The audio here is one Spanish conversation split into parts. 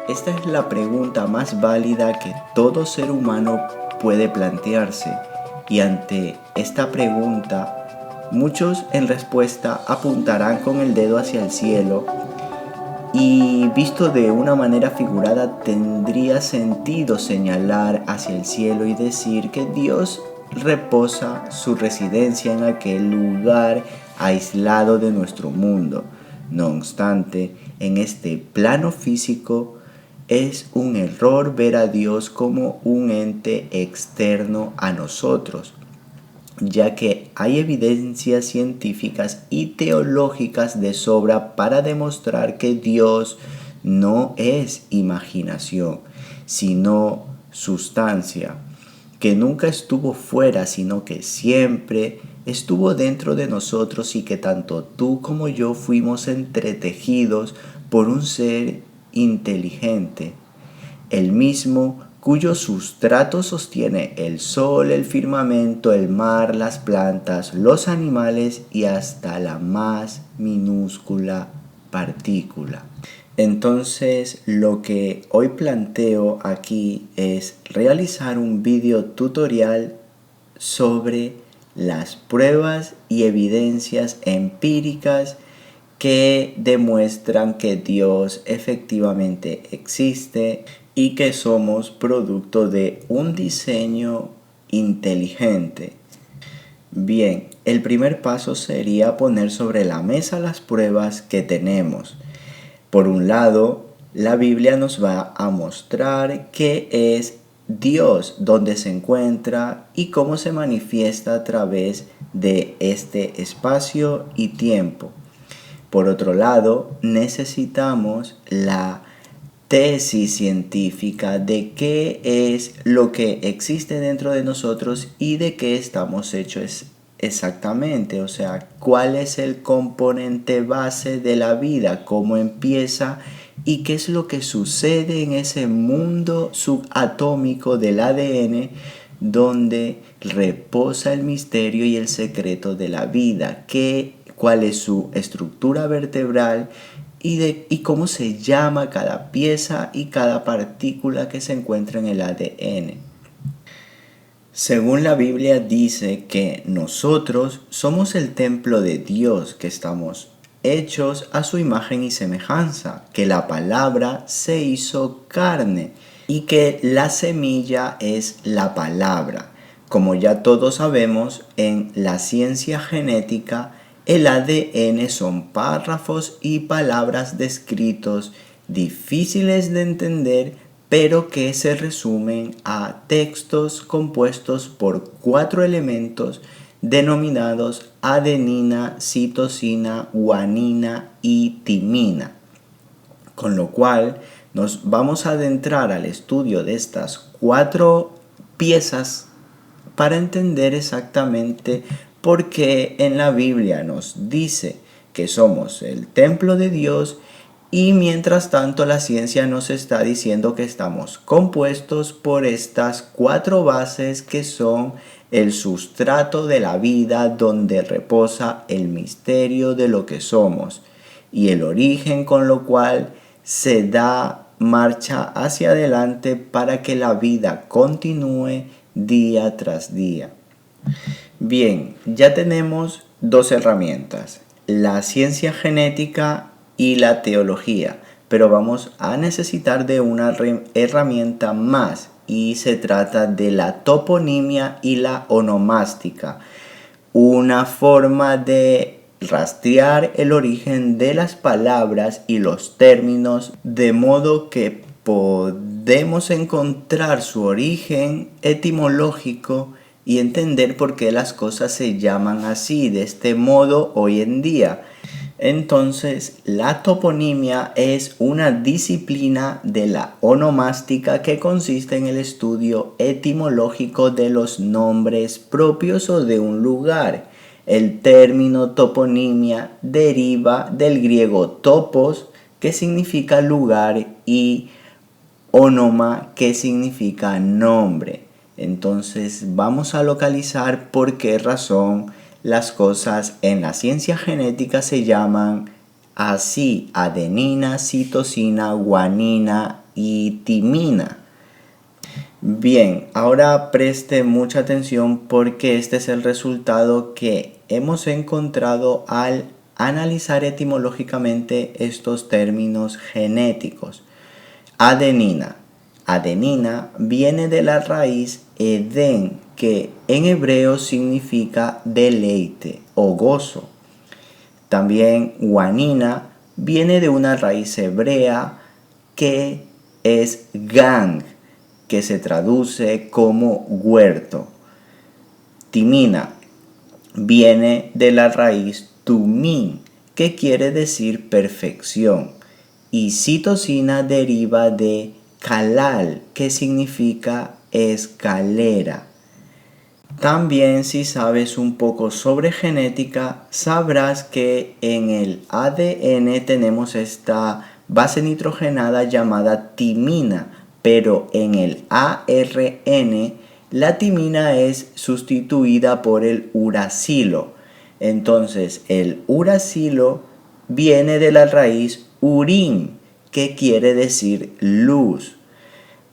Esta es la pregunta más válida que todo ser humano puede plantearse, y ante esta pregunta, muchos en respuesta apuntarán con el dedo hacia el cielo, y visto de una manera figurada tendría sentido señalar hacia el cielo y decir que Dios reposa su residencia en aquel lugar aislado de nuestro mundo. No obstante, en este plano físico es un error ver a Dios como un ente externo a nosotros, ya que hay evidencias científicas y teológicas de sobra para demostrar que Dios no es imaginación, sino sustancia, que nunca estuvo fuera, sino que siempre estuvo dentro de nosotros, y que tanto tú como yo fuimos entretejidos por un ser inteligente, el mismo cuyo sustrato sostiene el sol, el firmamento, el mar, las plantas, los animales y hasta la más minúscula partícula. Entonces, lo que hoy planteo aquí es realizar un video tutorial sobre las pruebas y evidencias empíricas que demuestran que Dios efectivamente existe y que somos producto de un diseño inteligente. Bien, el primer paso sería poner sobre la mesa las pruebas que tenemos. Por un lado, la Biblia nos va a mostrar qué es Dios, dónde se encuentra y cómo se manifiesta a través de este espacio y tiempo. Por otro lado, necesitamos la tesis científica de qué es lo que existe dentro de nosotros y de qué estamos hechos exactamente. O sea, cuál es el componente base de la vida, cómo empieza y qué es lo que sucede en ese mundo subatómico del ADN donde reposa el misterio y el secreto de la vida, cuál es su estructura vertebral y cómo se llama cada pieza y cada partícula que se encuentra en el ADN. Según la Biblia dice que nosotros somos el templo de Dios, que estamos hechos a su imagen y semejanza, que la palabra se hizo carne y que la semilla es la palabra. Como ya todos sabemos, en la ciencia genética, el ADN son párrafos y palabras descritos difíciles de entender, pero que se resumen a textos compuestos por 4 elementos denominados adenina, citosina, guanina y timina. Con lo cual nos vamos a adentrar al estudio de estas 4 piezas para entender exactamente por qué en la Biblia nos dice que somos el templo de Dios, y mientras tanto la ciencia nos está diciendo que estamos compuestos por estas 4 bases que son el sustrato de la vida, donde reposa el misterio de lo que somos y el origen con lo cual se da marcha hacia adelante para que la vida continúe día tras día. Bien, ya tenemos 2 herramientas, la ciencia genética y la teología, pero vamos a necesitar de una herramienta más, y se trata de la toponimia y la onomástica, una forma de rastrear el origen de las palabras y los términos, de modo que podemos encontrar su origen etimológico y entender por qué las cosas se llaman así, de este modo hoy en día. Entonces, la toponimia es una disciplina de la onomástica que consiste en el estudio etimológico de los nombres propios o de un lugar. El término toponimia deriva del griego topos, que significa lugar, y onoma, que significa nombre. Entonces, vamos a localizar por qué razón las cosas en la ciencia genética se llaman así: adenina, citosina, guanina y timina. Bien, ahora preste mucha atención porque este es el resultado que hemos encontrado al analizar etimológicamente estos términos genéticos. Adenina. Adenina viene de la raíz Edén, que en hebreo significa deleite o gozo. También guanina viene de una raíz hebrea que es gang, que se traduce como huerto. Timina viene de la raíz tumin, que quiere decir perfección. Y citosina deriva de kalal, que significa escalera. También, si sabes un poco sobre genética, sabrás que en el ADN tenemos esta base nitrogenada llamada timina, pero en el ARN la timina es sustituida por el uracilo. Entonces, el uracilo viene de la raíz urín, que quiere decir luz.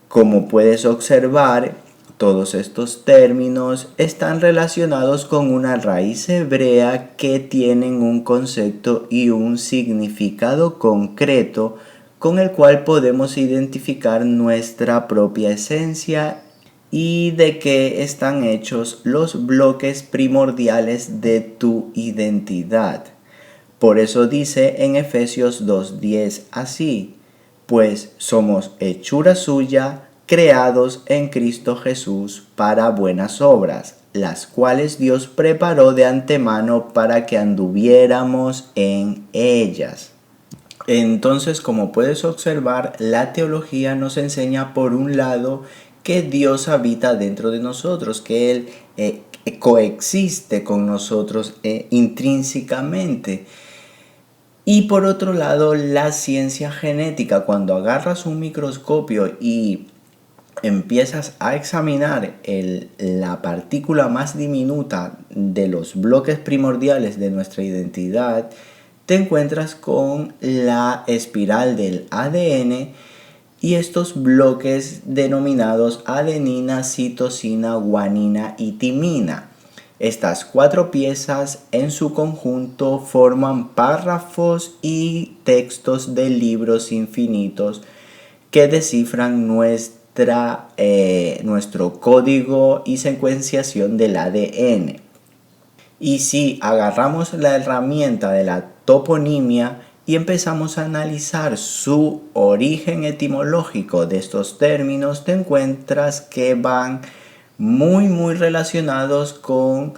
Como puedes observar, todos estos términos están relacionados con una raíz hebrea que tienen un concepto y un significado concreto con el cual podemos identificar nuestra propia esencia y de qué están hechos los bloques primordiales de tu identidad. Por eso dice en Efesios 2:10 así: pues somos hechura suya, creados en Cristo Jesús para buenas obras, las cuales Dios preparó de antemano para que anduviéramos en ellas. Entonces, como puedes observar, la teología nos enseña por un lado que Dios habita dentro de nosotros, que Él coexiste con nosotros intrínsecamente. Y por otro lado, la ciencia genética, cuando agarras un microscopio y empiezas a examinar la partícula más diminuta de los bloques primordiales de nuestra identidad, te encuentras con la espiral del ADN y estos bloques denominados adenina, citosina, guanina y timina. Estas 4 piezas en su conjunto forman párrafos y textos de libros infinitos que descifran nuestro código y secuenciación del ADN. Y si agarramos la herramienta de la toponimia y empezamos a analizar su origen etimológico de estos términos, te encuentras que van muy relacionados con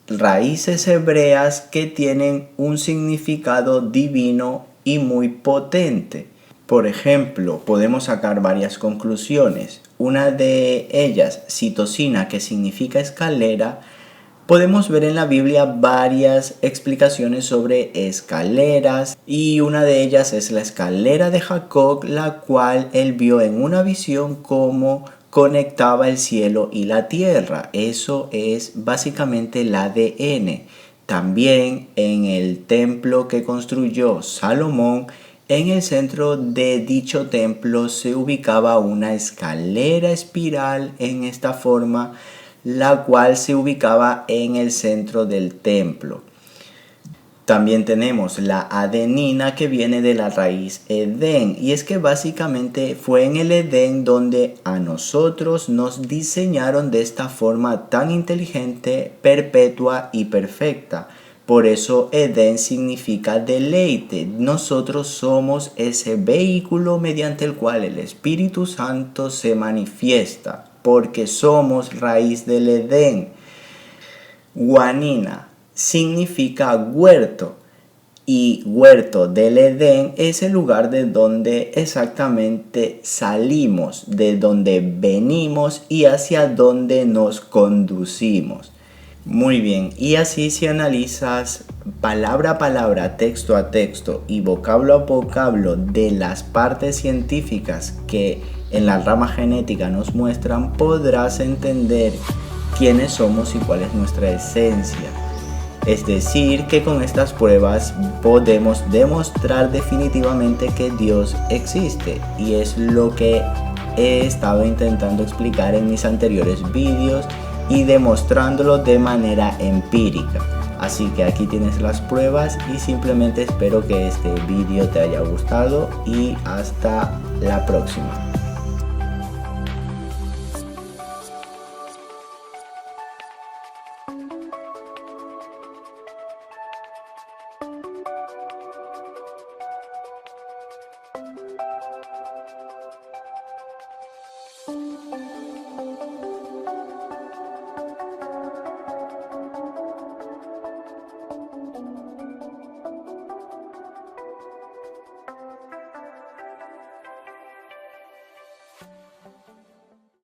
raíces hebreas que tienen un significado divino y muy potente. Por ejemplo, podemos sacar varias conclusiones. Una de ellas, citosina, que significa escalera. Podemos ver en la Biblia varias explicaciones sobre escaleras y una de ellas es la escalera de Jacob, la cual él vio en una visión cómo conectaba el cielo y la tierra. Eso es básicamente el ADN. También en el templo que construyó Salomón, en el centro de dicho templo se ubicaba una escalera espiral en esta forma, la cual se ubicaba en el centro del templo. También tenemos la adenina, que viene de la raíz Edén, y es que básicamente fue en el Edén donde a nosotros nos diseñaron de esta forma tan inteligente, perpetua y perfecta. Por eso Edén significa deleite. Nosotros somos ese vehículo mediante el cual el Espíritu Santo se manifiesta, porque somos raíz del Edén. Guanina significa huerto, y huerto del Edén es el lugar de donde exactamente salimos, de donde venimos y hacia donde nos conducimos. Muy bien, y así si analizas palabra a palabra, texto a texto y vocablo a vocablo de las partes científicas que en la rama genética nos muestran, podrás entender quiénes somos y cuál es nuestra esencia. Es decir, que con estas pruebas podemos demostrar definitivamente que Dios existe, y es lo que he estado intentando explicar en mis anteriores vídeos y demostrándolo de manera empírica. Así que aquí tienes las pruebas y simplemente espero que este vídeo te haya gustado y hasta la próxima.